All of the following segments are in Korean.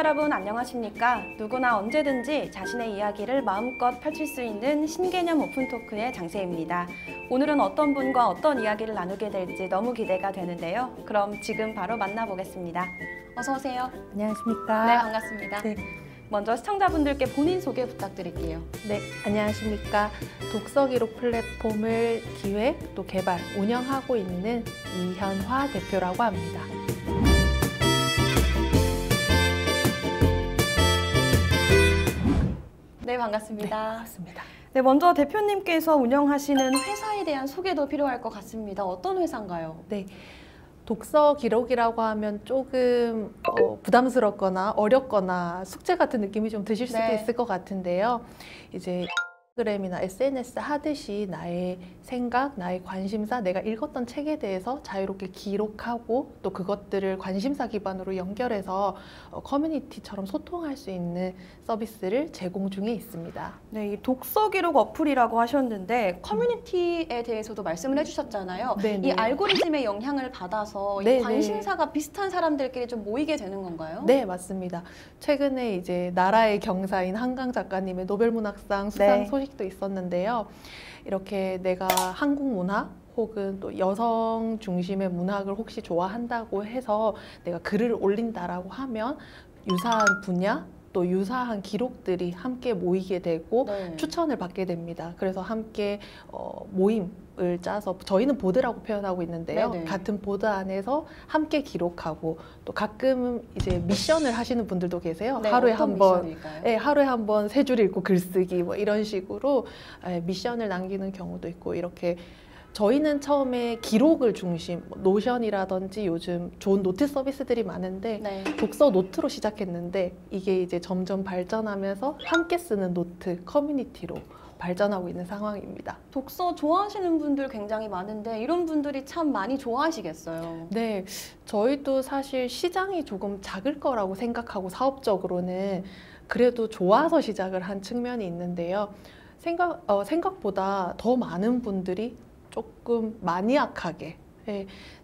여러분 안녕하십니까? 누구나 언제든지 자신의 이야기를 마음껏 펼칠 수 있는 신개념 오픈토크의 장세입니다. 오늘은 어떤 분과 어떤 이야기를 나누게 될지 너무 기대가 되는데요. 그럼 지금 바로 만나보겠습니다. 어서 오세요. 안녕하십니까? 네, 반갑습니다. 네. 먼저 시청자분들께 본인 소개 부탁드릴게요. 네, 안녕하십니까? 독서기록 플랫폼을 기획 또 개발, 운영하고 있는 이현화 대표라고 합니다. 네, 반갑습니다. 네, 반갑습니다. 네, 먼저 대표님께서 운영하시는 회사에 대한 소개도 필요할 것 같습니다. 어떤 회사인가요? 네. 독서 기록이라고 하면 조금 부담스럽거나 어렵거나 숙제 같은 느낌이 좀 드실 수도 네. 있을 것 같은데요. 이제 인스타그램이나 SNS 하듯이 나의 생각, 나의 관심사, 내가 읽었던 책에 대해서 자유롭게 기록하고 또 그것들을 관심사 기반으로 연결해서 커뮤니티처럼 소통할 수 있는 서비스를 제공 중에 있습니다. 네, 이 독서 기록 어플이라고 하셨는데 커뮤니티에 대해서도 말씀을 해주셨잖아요. 네네. 이 알고리즘의 영향을 받아서 이 네네. 관심사가 비슷한 사람들끼리 좀 모이게 되는 건가요? 네, 맞습니다. 최근에 이제 나라의 경사인 한강 작가님의 노벨문학상 수상 네. 소식도 있었는데요. 이렇게 내가 한국 문학 혹은 또 여성 중심의 문학을 혹시 좋아한다고 해서 내가 글을 올린다라고 하면 유사한 분야 또 유사한 기록들이 함께 모이게 되고 네. 추천을 받게 됩니다. 그래서 함께 모임을 짜서 저희는 보드라고 표현하고 있는데요. 네네. 같은 보드 안에서 함께 기록하고 또 가끔 이제 미션을 하시는 분들도 계세요. 네, 하루에 어떤 한 번, 미션일까요? 네, 하루에 한 번 세 줄 읽고 글쓰기 뭐 이런 식으로 미션을 남기는 경우도 있고 이렇게. 저희는 처음에 기록을 중심, 노션이라든지 요즘 좋은 노트 서비스들이 많은데 네. 독서 노트로 시작했는데 이게 이제 점점 발전하면서 함께 쓰는 노트, 커뮤니티로 발전하고 있는 상황입니다. 독서 좋아하시는 분들 굉장히 많은데 이런 분들이 참 많이 좋아하시겠어요. 네, 저희도 사실 시장이 조금 작을 거라고 생각하고 사업적으로는 그래도 좋아서 시작을 한 측면이 있는데요. 생각보다 더 많은 분들이 조금 마니악하게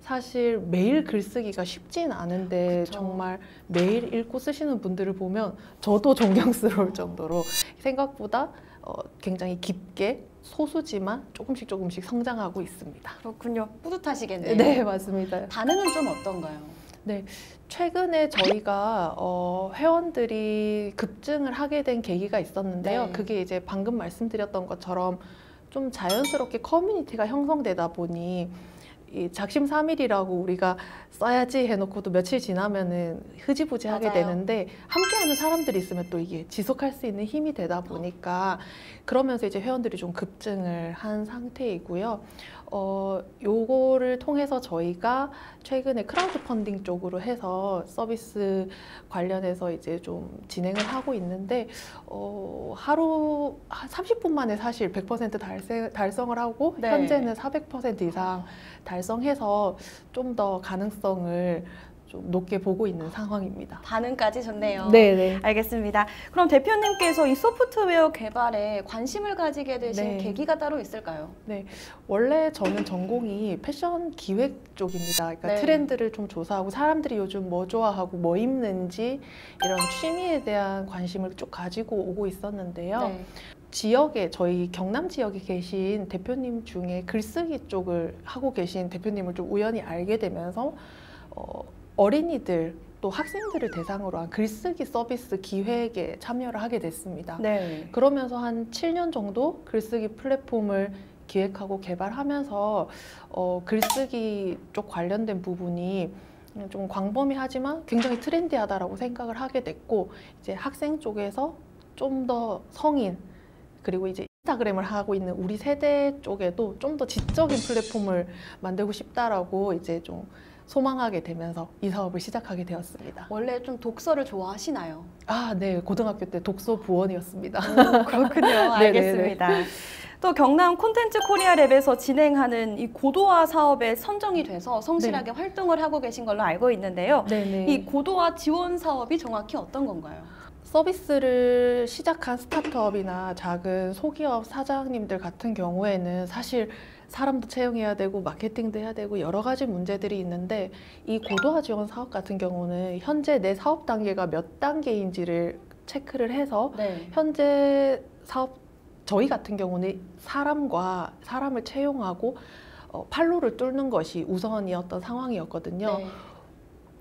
사실 매일 글쓰기가 쉽진 않은데 그쵸. 정말 매일 읽고 쓰시는 분들을 보면 저도 존경스러울 정도로 생각보다 굉장히 깊게 소수지만 조금씩 성장하고 있습니다. 그렇군요. 뿌듯하시겠네요. 네, 맞습니다. 반응은 좀 어떤가요? 네, 최근에 저희가 회원들이 급증을 하게 된 계기가 있었는데요. 네. 그게 이제 방금 말씀드렸던 것처럼 좀 자연스럽게 커뮤니티가 형성되다 보니 이 작심삼일이라고 우리가 써야지 해놓고도 며칠 지나면은 흐지부지하게 맞아요. 되는데 함께하는 사람들이 있으면 또 이게 지속할 수 있는 힘이 되다 보니까 그러면서 이제 회원들이 좀 급증을 한 상태이고요. 요거를 통해서 저희가 최근에 크라우드 펀딩 쪽으로 해서 서비스 관련해서 이제 좀 진행을 하고 있는데 하루 30분 만에 사실 100% 달성을 하고 네. 현재는 400% 이상 달성해서 좀 더 가능성을 좀 높게 보고 있는 상황입니다. 반응까지 좋네요. 네네. 알겠습니다. 그럼 대표님께서 이 소프트웨어 개발에 관심을 가지게 되신 네. 계기가 따로 있을까요? 네, 원래 저는 전공이 패션 기획 쪽입니다. 그러니까 네. 트렌드를 좀 조사하고 사람들이 요즘 뭐 좋아하고 뭐 입는지 이런 취미에 대한 관심을 쭉 가지고 오고 있었는데요. 네. 지역에 저희 경남 지역에 계신 대표님 중에 글쓰기 쪽을 하고 계신 대표님을 좀 우연히 알게 되면서 어린이들 또 학생들을 대상으로 한 글쓰기 서비스 기획에 참여를 하게 됐습니다. 네. 그러면서 한 7년 정도 글쓰기 플랫폼을 기획하고 개발하면서 글쓰기 쪽 관련된 부분이 좀 광범위하지만 굉장히 트렌디하다라고 생각을 하게 됐고 이제 학생 쪽에서 좀 더 성인 그리고 이제 인스타그램을 하고 있는 우리 세대 쪽에도 좀 더 지적인 플랫폼을 만들고 싶다라고 이제 좀 소망하게 되면서 이 사업을 시작하게 되었습니다. 원래 좀 독서를 좋아하시나요? 아, 네. 고등학교 때 독서 부원이었습니다. 그렇군요. 알겠습니다. 또 경남 콘텐츠 코리아 랩에서 진행하는 이 고도화 사업에 선정이 돼서 성실하게 활동을 하고 계신 걸로 알고 있는데요. 네네. 이 고도화 지원 사업이 정확히 어떤 건가요? 서비스를 시작한 스타트업이나 작은 소기업 사장님들 같은 경우에는 사실 사람도 채용해야 되고 마케팅도 해야 되고 여러 가지 문제들이 있는데 이 고도화 지원 사업 같은 경우는 현재 내 사업 단계가 몇 단계인지를 체크를 해서 네. 현재 사업 저희 같은 경우는 사람을 채용하고 판로를 뚫는 것이 우선이었던 상황이었거든요. 네.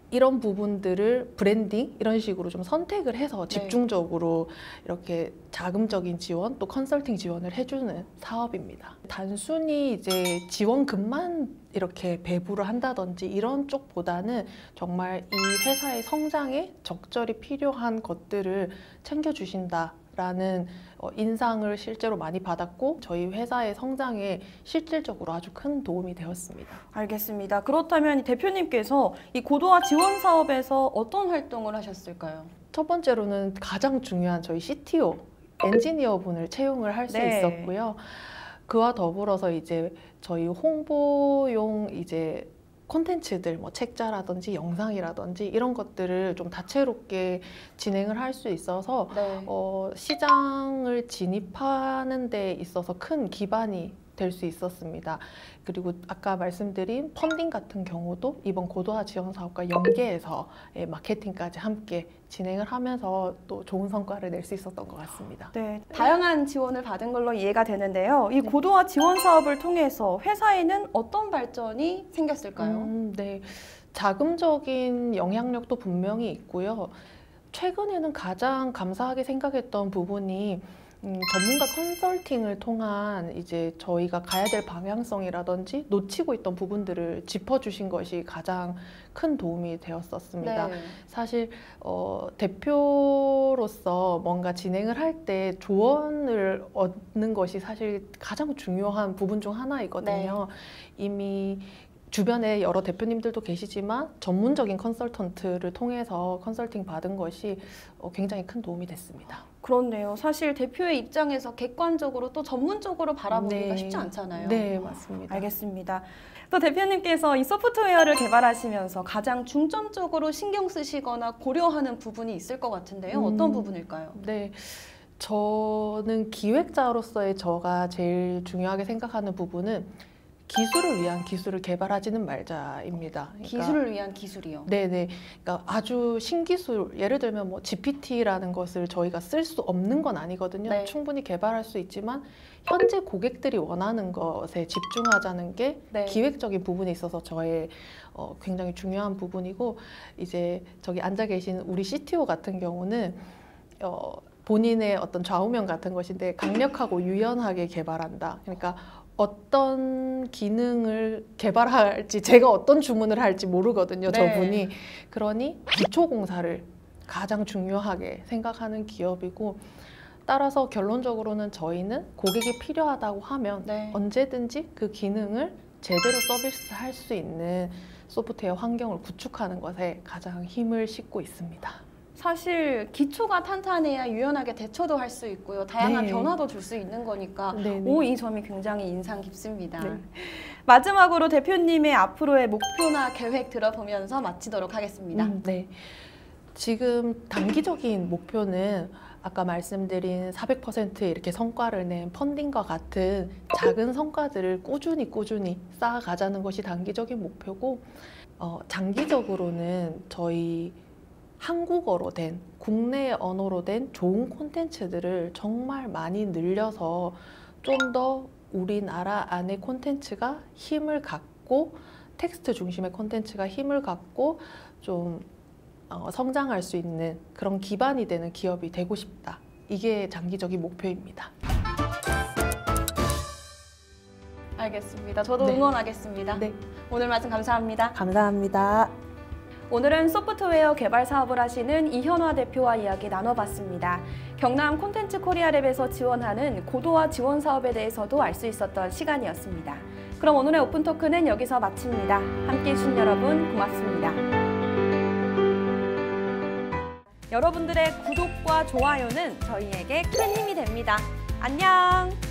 이런 부분들을 브랜딩 이런 식으로 좀 선택을 해서 집중적으로 이렇게 자금적인 지원 또 컨설팅 지원을 해주는 사업입니다. 단순히 이제 지원금만 이렇게 배부를 한다든지 이런 쪽보다는 정말 이 회사의 성장에 적절히 필요한 것들을 챙겨주신다라는 인상을 실제로 많이 받았고 저희 회사의 성장에 실질적으로 아주 큰 도움이 되었습니다. 알겠습니다. 그렇다면 이 대표님께서 이 고도화 지원 사업에서 어떤 활동을 하셨을까요? 첫 번째로는 가장 중요한 저희 CTO, 엔지니어 분을 채용을 할 수 네. 있었고요. 그와 더불어서 이제 저희 홍보용 이제 콘텐츠들, 뭐 책자라든지 영상이라든지 이런 것들을 좀 다채롭게 진행을 할 수 있어서 네. 시장을 진입하는 데 있어서 큰 기반이 될 수 있었습니다. 그리고 아까 말씀드린 펀딩 같은 경우도 이번 고도화 지원 사업과 연계해서 마케팅까지 함께 진행을 하면서 또 좋은 성과를 낼 수 있었던 것 같습니다. 네, 다양한 지원을 받은 걸로 이해가 되는데요. 이 고도화 지원 사업을 통해서 회사에는 어떤 발전이 생겼을까요? 네, 자금적인 영향력도 분명히 있고요. 최근에는 가장 감사하게 생각했던 부분이 전문가 컨설팅을 통한 이제 저희가 가야 될 방향성이라든지 놓치고 있던 부분들을 짚어주신 것이 가장 큰 도움이 되었었습니다. 네. 사실 대표로서 뭔가 진행을 할 때 조언을 얻는 것이 사실 가장 중요한 부분 중 하나이거든요. 이미 주변에 여러 대표님들도 계시지만 전문적인 컨설턴트를 통해서 컨설팅 받은 것이 굉장히 큰 도움이 됐습니다. 그렇네요. 사실 대표의 입장에서 객관적으로 또 전문적으로 바라보기가 네. 쉽지 않잖아요. 네, 맞습니다. 알겠습니다. 또 대표님께서 이 소프트웨어를 개발하시면서 가장 중점적으로 신경 쓰시거나 고려하는 부분이 있을 것 같은데요. 어떤 부분일까요? 네, 저는 기획자로서의 저가 제일 중요하게 생각하는 부분은 기술을 위한 기술을 개발하지는 말자입니다. 그러니까 기술을 위한 기술이요. 네네. 그러니까 아주 신기술, 예를 들면 뭐 GPT라는 것을 저희가 쓸 수 없는 건 아니거든요. 네. 충분히 개발할 수 있지만 현재 고객들이 원하는 것에 집중하자는 게 네. 기획적인 부분에 있어서 저의 굉장히 중요한 부분이고 이제 저기 앉아 계신 우리 CTO 같은 경우는 본인의 어떤 좌우명 같은 것인데 강력하고 유연하게 개발한다. 그러니까 어떤 기능을 개발할지 제가 어떤 주문을 할지 모르거든요. 네. 저분이. 그러니 기초공사를 가장 중요하게 생각하는 기업이고 따라서 결론적으로는 저희는 고객이 필요하다고 하면 네. 언제든지 그 기능을 제대로 서비스할 수 있는 소프트웨어 환경을 구축하는 것에 가장 힘을 싣고 있습니다. 사실 기초가 탄탄해야 유연하게 대처도 할 수 있고요. 다양한 네. 변화도 줄 수 있는 거니까 네네. 이 점이 굉장히 인상 깊습니다. 네. 마지막으로 대표님의 앞으로의 목표나 계획 들어보면서 마치도록 하겠습니다. 네. 지금 단기적인 목표는 아까 말씀드린 400% 이렇게 성과를 낸 펀딩과 같은 작은 성과들을 꾸준히 쌓아가자는 것이 단기적인 목표고 장기적으로는 저희 한국어로 된 국내 언어로 된 좋은 콘텐츠들을 정말 많이 늘려서 좀 더 우리나라 안의 콘텐츠가 힘을 갖고 텍스트 중심의 콘텐츠가 힘을 갖고 좀 성장할 수 있는 그런 기반이 되는 기업이 되고 싶다. 이게 장기적인 목표입니다. 알겠습니다. 저도 네. 응원하겠습니다. 네. 오늘 말씀 감사합니다. 감사합니다. 오늘은 소프트웨어 개발 사업을 하시는 이현화 대표와 이야기 나눠봤습니다. 경남 콘텐츠 코리아랩에서 지원하는 고도화 지원 사업에 대해서도 알 수 있었던 시간이었습니다. 그럼 오늘의 오픈토크는 여기서 마칩니다. 함께해 주신 여러분 고맙습니다. 여러분들의 구독과 좋아요는 저희에게 큰 힘이 됩니다. 안녕!